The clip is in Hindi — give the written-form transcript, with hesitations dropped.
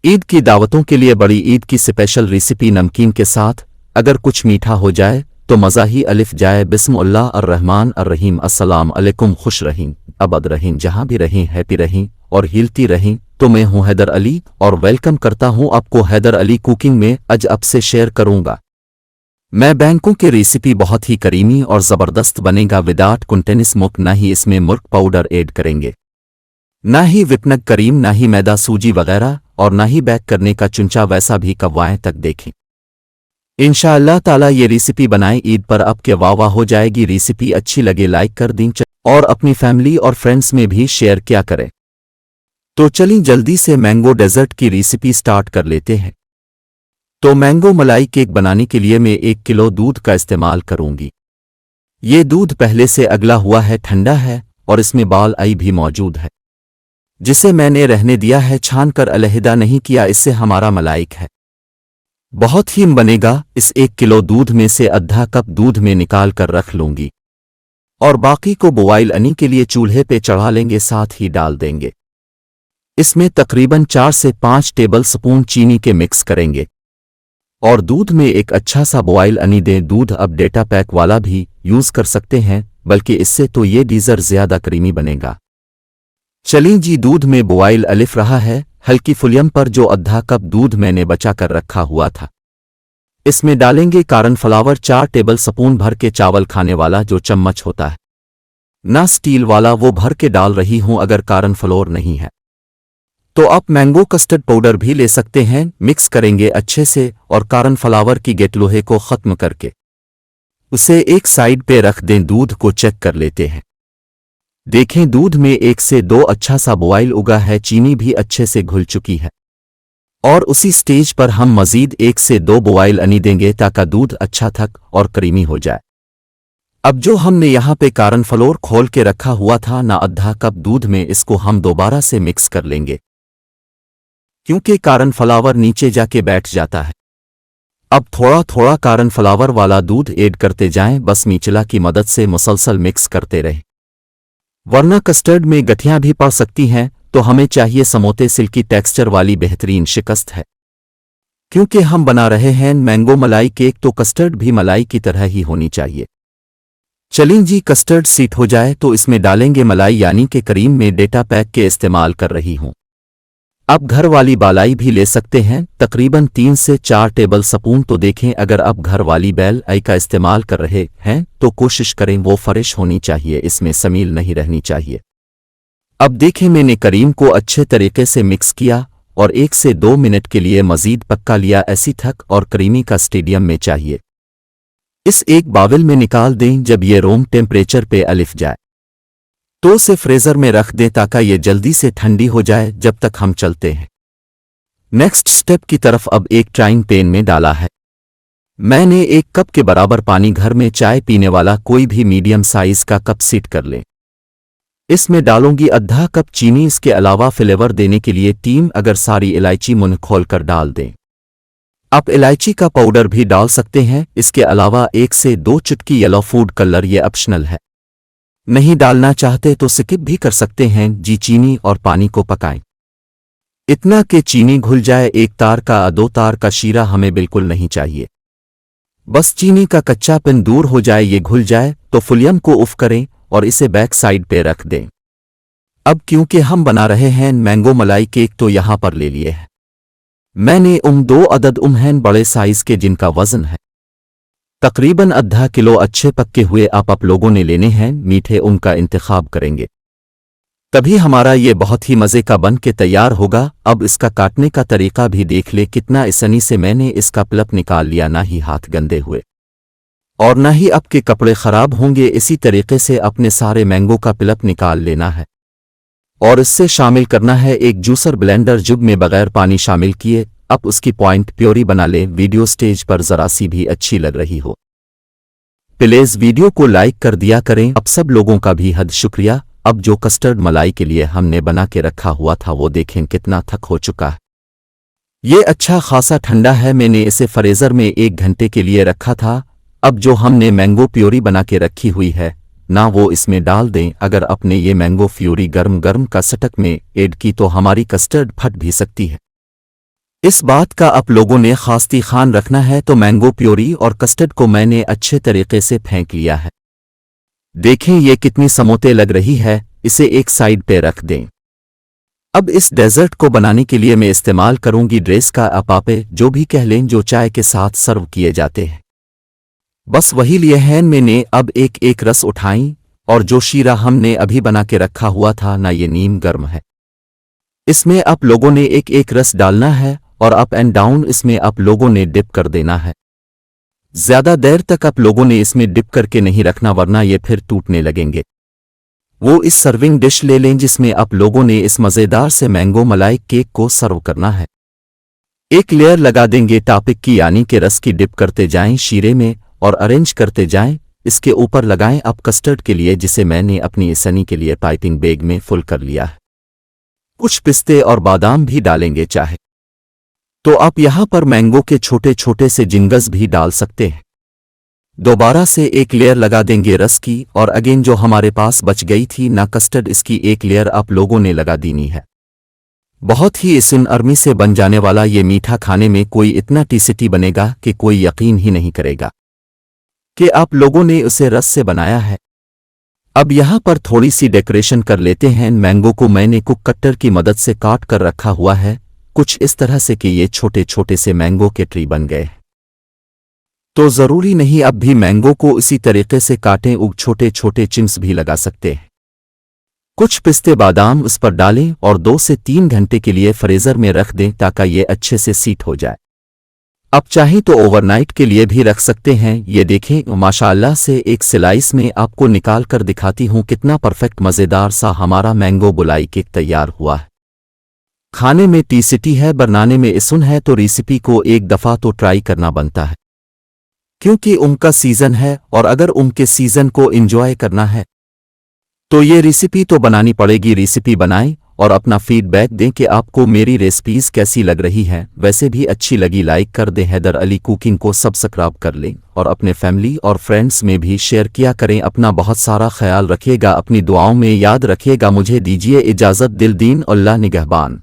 ईद की दावतों के लिए बड़ी ईद की स्पेशल रेसिपी नमकीन के साथ। अगर कुछ मीठा हो जाए तो मज़ा ही अलिफ जाए। बिस्मिल्लाह अर्रहमान अर्रहीम। अस्सलाम अलैकुम। खुश रहीं, अबद रहीं, जहाँ भी रहें हैप्पी रहें और हिलती रहें। तो मैं हूँ हैदर अली और वेलकम करता हूँ आपको हैदर अली कुकिंग में। आज आपसे शेयर करूँगा मैं बैंकों की रेसिपी। बहुत ही करीमी और ज़बरदस्त बनेगा विदाउट कंटेनिस मुक। ना ही इसमें मुर्ग पाउडर ऐड करेंगे, ना ही विपनक करीम, ना ही मैदा सूजी वगैरह, और ना ही बैक करने का चुंचा। वैसा भी कव्वाएं तक देखें। इंशाअल्लाह ताला ये रेसिपी बनाएं ईद पर आपके वाह वाह हो जाएगी। रेसिपी अच्छी लगे लाइक कर दें और अपनी फैमिली और फ्रेंड्स में भी शेयर किया करें। तो चलिए जल्दी से मैंगो डेजर्ट की रेसिपी स्टार्ट कर लेते हैं। तो मैंगो मलाई केक बनाने के लिए मैं 1 किलो दूध का इस्तेमाल करूंगी। ये दूध पहले से अगला हुआ है, ठंडा है और इसमें बाल आई भी मौजूद है, जिसे मैंने रहने दिया है, छान कर अलहदा नहीं किया। इससे हमारा मलाइक है बहुत ही बनेगा। इस 1 किलो दूध में से आधा कप दूध में निकाल कर रख लूंगी और बाकी को बॉयल आने के लिए चूल्हे पे चढ़ा लेंगे, साथ ही डाल देंगे। इसमें तकरीबन 4 से 5 टेबल स्पून चीनी के मिक्स करेंगे और दूध में एक अच्छा सा बॉयल आने दें। दूध अब डेटा पैक वाला भी यूज कर सकते हैं, बल्कि इससे तो ये डीजर ज्यादा क्रीमी बनेगा। चलिए जी, दूध में बॉयल अलिफ रहा है हल्की फुलियम पर, जो आधा कप दूध मैंने बचा कर रखा हुआ था। इसमें डालेंगे कॉर्नफ्लावर 4 टेबल स्पून भर के, चावल खाने वाला जो चम्मच होता है ना स्टील वाला, वो भर के डाल रही हूं। अगर कॉर्नफ्लोर नहीं है तो आप मैंगो कस्टर्ड पाउडर भी ले सकते हैं। मिक्स करेंगे अच्छे से और कॉर्नफ्लावर की गेट लोहे को खत्म करके उसे एक साइड पे रख दें। दूध को चेक कर लेते हैं। देखें दूध में 1 से 2 अच्छा सा बॉयल उगा है, चीनी भी अच्छे से घुल चुकी है और उसी स्टेज पर हम मजीद 1 से 2 बॉयल आने देंगे ताकि दूध अच्छा थक और क्रीमी हो जाए। अब जो हमने यहाँ पे कॉर्नफ्लोर खोल के रखा हुआ था ना आधा कप दूध में, इसको हम दोबारा से मिक्स कर लेंगे क्योंकि कॉर्नफ्लावर नीचे जाके बैठ जाता है। अब थोड़ा थोड़ा कॉर्नफ्लावर वाला दूध ऐड करते जाएं, बस मीचला की मदद से मुसलसल मिक्स करते रहें, वरना कस्टर्ड में गठियां भी पड़ सकती हैं। तो हमें चाहिए समोते सिल्की टेक्सचर वाली बेहतरीन शिकस्त है, क्योंकि हम बना रहे हैं मैंगो मलाई केक, तो कस्टर्ड भी मलाई की तरह ही होनी चाहिए। चलिए जी, कस्टर्ड सीट हो जाए तो इसमें डालेंगे मलाई, यानी कि क्रीम में डेटा पैक के इस्तेमाल कर रही हूं। अब घर वाली बालाई भी ले सकते हैं, तकरीबन 3 से 4 टेबल स्पून। तो देखें, अगर आप घर वाली बैल आई का इस्तेमाल कर रहे हैं तो कोशिश करें वो फ्रेश होनी चाहिए, इसमें समील नहीं रहनी चाहिए। अब देखें, मैंने करीम को अच्छे तरीके से मिक्स किया और 1 से 2 मिनट के लिए मजीद पक्का लिया। ऐसी थक और क्रीमी का स्टेडियम में चाहिए। इस एक बाउल में निकाल दें। जब ये रूम टेम्परेचर पे अलिफ जाए तो उसे फ्रीजर में रख दें ताकि ये जल्दी से ठंडी हो जाए जब तक हम चलते हैं नेक्स्ट स्टेप की तरफ। अब एक फ्राइंग पैन में डाला है मैंने 1 कप के बराबर पानी। घर में चाय पीने वाला कोई भी मीडियम साइज का कप सीट कर लें। इसमें डालूंगी आधा कप चीनी। इसके अलावा फ्लेवर देने के लिए 3 अगर सारी इलायची मुंह खोलकर डाल दें। आप इलायची का पाउडर भी डाल सकते हैं। इसके अलावा 1 से 2 चुटकी येलो फूड कलर, ये ऑप्शनल है, नहीं डालना चाहते तो स्किप भी कर सकते हैं जी। चीनी और पानी को पकाएं इतना कि चीनी घुल जाए। 1 तार का 2 तार का शीरा हमें बिल्कुल नहीं चाहिए, बस चीनी का कच्चापन दूर हो जाए। ये घुल जाए तो फुलियम को ऑफ करें और इसे बैक साइड पे रख दें। अब क्योंकि हम बना रहे हैं मैंगो मलाई केक, तो यहां पर ले लिए हैं मैंने 2 अदद हैं बड़े साइज के, जिनका वजन है तकरीबन आधा किलो। अच्छे पक्के हुए आप लोगों ने लेने हैं। मीठे का इंतखाब करेंगे, तभी हमारा ये बहुत ही मज़े का बन के तैयार होगा। अब इसका काटने का तरीका भी देख ले। कितना आसानी से मैंने इसका पल्प निकाल लिया, ना ही हाथ गंदे हुए और ना ही आपके कपड़े ख़राब होंगे। इसी तरीके से अपने सारे मैंगो का पल्प निकाल लेना है और इससे शामिल करना है एक जूसर ब्लेंडर जुग में, बगैर पानी शामिल किए। अब उसकी पॉइंट प्योरी बना ले। वीडियो स्टेज पर जरा सी भी अच्छी लग रही हो प्लीज वीडियो को लाइक कर दिया करें। अब सब लोगों का भी हद शुक्रिया। अब जो कस्टर्ड मलाई के लिए हमने बना के रखा हुआ था वो देखें कितना थक हो चुका है। ये अच्छा खासा ठंडा है। मैंने इसे फ्रीजर में 1 घंटे के लिए रखा था। अब जो हमने मैंगो प्योरी बना के रखी हुई है ना, वो इसमें डाल दें। अगर अपने ये मैंगो प्योरी गर्म गर्म का सटक में ऐड की तो हमारी कस्टर्ड फट भी सकती है। इस बात का आप लोगों ने खास ध्यान रखना है। तो मैंगो प्योरी और कस्टर्ड को मैंने अच्छे तरीके से फेंक लिया है। देखें ये कितनी समोते लग रही है। इसे एक साइड पे रख दें। अब इस डेजर्ट को बनाने के लिए मैं इस्तेमाल करूंगी ड्रेस का अपापे, जो भी कह लें, जो चाय के साथ सर्व किए जाते हैं। बस वही लिए हैं मैंने। अब एक एक रस उठाई और जो शीरा हमने अभी बना के रखा हुआ था ना, ये नीम गर्म है। इसमें आप लोगों ने एक एक रस डालना है और अप एंड डाउन इसमें आप लोगों ने डिप कर देना है। ज्यादा देर तक आप लोगों ने इसमें डिप करके नहीं रखना, वरना ये फिर टूटने लगेंगे। वो इस सर्विंग डिश ले लें जिसमें आप लोगों ने इस मज़ेदार से मैंगो मलाई केक को सर्व करना है। एक लेयर लगा देंगे टॉपिक की, यानी कि रस की डिप करते जाएं शीरे में और अरेंज करते जाएं। इसके ऊपर लगाएं आप कस्टर्ड के लिए, जिसे मैंने अपनी सनी के लिए पाइपिंग बैग में फुल कर लिया है। कुछ पिस्ते और बादाम भी डालेंगे चाहे तो आप यहां पर मैंगो के छोटे छोटे से जिंगस भी डाल सकते हैं। दोबारा से एक लेयर लगा देंगे रस की, और अगेन जो हमारे पास बच गई थी ना कस्टर्ड, इसकी एक लेयर आप लोगों ने लगा देनी है। बहुत ही इसन अरमी से बन जाने वाला ये मीठा खाने में कोई इतना टेस्टी बनेगा कि कोई यकीन ही नहीं करेगा कि आप लोगों ने उसे रस से बनाया है। अब यहां पर थोड़ी सी डेकोरेशन कर लेते हैं। मैंगो को मैंने कुक कटर की मदद से काट कर रखा हुआ है, कुछ इस तरह से कि ये छोटे छोटे से मैंगो के ट्री बन गए। तो जरूरी नहीं अब भी मैंगो को इसी तरीके से काटें, छोटे छोटे चिम्स भी लगा सकते हैं। कुछ पिस्ते बादाम उस पर डालें और 2 से 3 घंटे के लिए फ्रीजर में रख दें ताकि ये अच्छे से सीट हो जाए। अब चाहें तो ओवरनाइट के लिए भी रख सकते हैं। ये देखें माशाअल्लाह से एक स्लाइस में आपको निकाल कर दिखाती हूं कितना परफेक्ट मज़ेदार सा हमारा मैंगो बुलाई केक तैयार हुआ है। खाने में टेस्टी है, बनाने में आसान है, तो रेसिपी को एक दफ़ा तो ट्राई करना बनता है, क्योंकि उनका सीज़न है और अगर उनके सीज़न को एंजॉय करना है तो ये रेसिपी तो बनानी पड़ेगी। रेसिपी बनाएं और अपना फीडबैक दें कि आपको मेरी रेसिपीज़ कैसी लग रही हैं। वैसे भी अच्छी लगी लाइक कर दें। हैदर अली कुकिंग को सब्सक्राइब कर लें और अपने फैमिली और फ्रेंड्स में भी शेयर किया करें। अपना बहुत सारा ख्याल रखिएगा, अपनी दुआओं में याद रखिएगा। मुझे दीजिए इजाज़त। दिल दीन अल्लाह निगहबान।